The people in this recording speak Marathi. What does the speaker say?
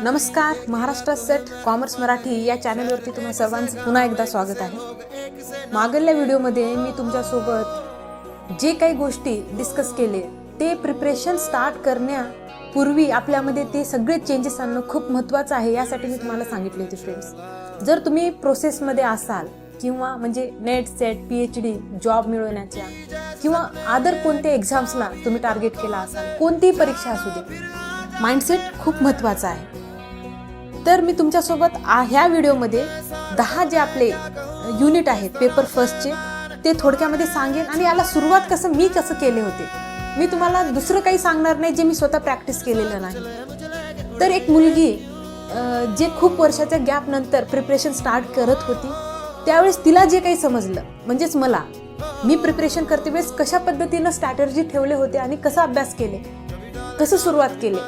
नमस्कार, महाराष्ट्र सेट कॉमर्स मराठी या चॅनलवरती तुम्हा सर्वांचं पुन्हा एकदा स्वागत आहे। मागल्या व्हिडिओमध्ये मी तुमच्यासोबत जे काही गोष्टी डिस्कस केले ते प्रिपरेशन स्टार्ट करण्यापूर्वी आपल्यामध्ये ते सगळे चेंजेस आणणं खूप महत्त्वाचं आहे, यासाठी मी तुम्हाला सांगितले होते फ्रेंड्स। जर तुम्ही प्रोसेसमध्ये असाल किंवा म्हणजे नेट सेट PhD जॉब मिळवण्याच्या किंवा अदर कोणत्या एक्झाम्सला तुम्ही टार्गेट केला असाल, कोणतीही परीक्षा असू दे, माइंडसेट खूप महत्त्वाचा आहे। तर मी तुमच्यासोबत ह्या व्हिडिओमध्ये 10 जे आपले युनिट आहेत पेपर फर्स्टचे ते थोडक्यामध्ये सांगेन आणि याला सुरुवात मी कसं केले होते। मी तुम्हाला दुसरं काही सांगणार नाही जे मी स्वतः प्रॅक्टिस केलेलं नाही। तर एक मुलगी जे खूप वर्षाच्या गॅप नंतर प्रिपरेशन स्टार्ट करत होती, त्यावेळेस तिला जे काही समजलं, म्हणजेच मी प्रिपरेशन करते वेळेस कशा पद्धतीनं स्ट्रॅटेजी ठेवले होते आणि कसा अभ्यास केले, कसं सुरुवात केले,